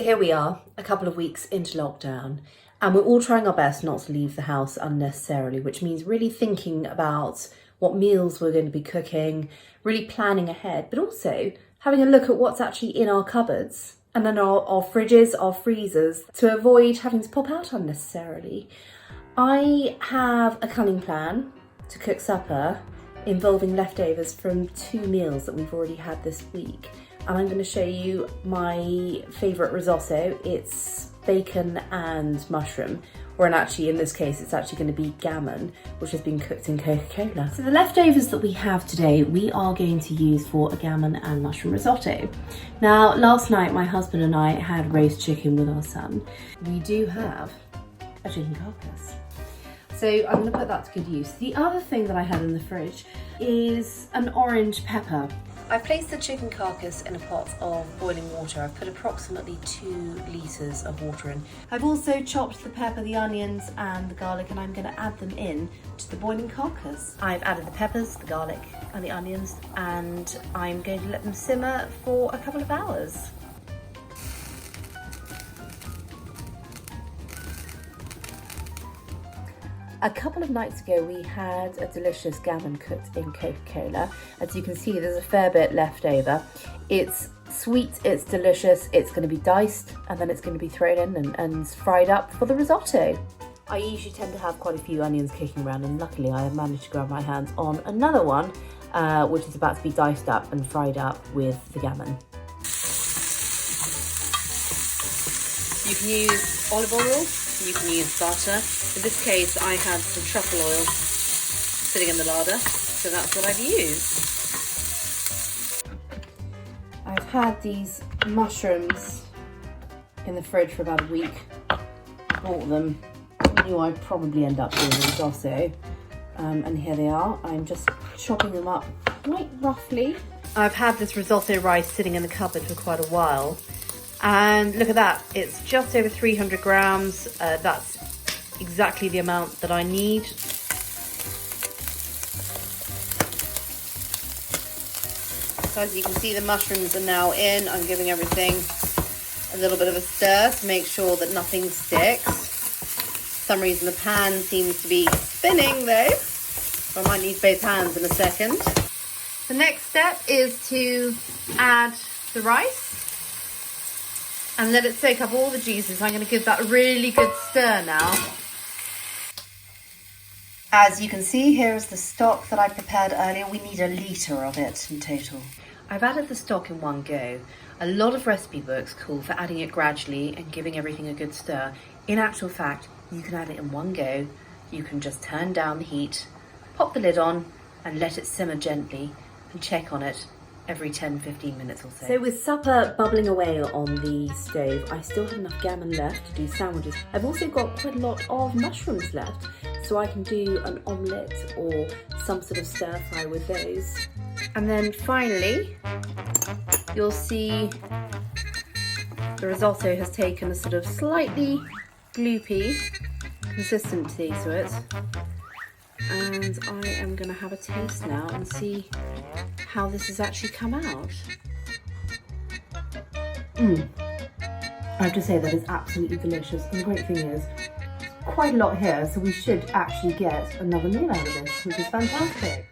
here we are, a couple of weeks into lockdown, and we're all trying our best not to leave the house unnecessarily, which means really thinking about what meals we're going to be cooking, really planning ahead, but also having a look at what's actually in our cupboards and then our fridges, our freezers, to avoid having to pop out unnecessarily. I have a cunning plan to cook supper involving leftovers from 2 meals that we've already had this week. And I'm going to show you my favourite risotto. It's bacon and mushroom, or actually in this case it's actually going to be gammon, which has been cooked in Coca-Cola. So the leftovers that we have today we are going to use for a gammon and mushroom risotto. Now last night my husband and I had roast chicken with our son. We do have a chicken carcass. So I'm going to put that to good use. The other thing that I had in the fridge is an orange pepper. I've placed the chicken carcass in a pot of boiling water. I've put approximately 2 litres of water in. I've also chopped the pepper, the onions and the garlic, and I'm going to add them in to the boiling carcass. I've added the peppers, the garlic and the onions, and I'm going to let them simmer for a couple of hours. A couple of nights ago we had a delicious gammon cooked in Coca-Cola. As you can see, there's a fair bit left over. It's sweet, it's delicious, it's going to be diced and then it's going to be thrown in and fried up for the risotto. I usually tend to have quite a few onions kicking around, and luckily I have managed to grab my hands on another one which is about to be diced up and fried up with the gammon. You can use olive oil, you can use butter. In this case, I had some truffle oil sitting in the larder, so that's what I've used. I've had these mushrooms in the fridge for about a week. Bought them. I knew I'd probably end up doing a risotto, and here they are. I'm just chopping them up quite roughly. I've had this risotto rice sitting in the cupboard for quite a while. And look at that, it's just over 300 grams. That's exactly the amount that I need. So as you can see, the mushrooms are now in. I'm giving everything a little bit of a stir to make sure that nothing sticks. For some reason the pan seems to be spinning though. So I might need both hands in a second. The next step is to add the rice and let it soak up all the juices. I'm going to give that a really good stir now. As you can see, here is the stock that I prepared earlier. We need 1 litre of it in total. I've added the stock in one go. A lot of recipe books call for adding it gradually and giving everything a good stir. In actual fact, you can add it in one go. You can just turn down the heat, pop the lid on and let it simmer gently and check on it every 10-15 minutes or so. So with supper bubbling away on the stove, I still have enough gammon left to do sandwiches. I've also got quite a lot of mushrooms left, so I can do an omelette or some sort of stir fry with those. And then finally, you'll see the risotto has taken a sort of slightly gloopy consistency to it. And I am going to have a taste now and see how this has actually come out. I have to say that is absolutely delicious, and the great thing is quite a lot here, so we should actually get another meal out of this, which is fantastic.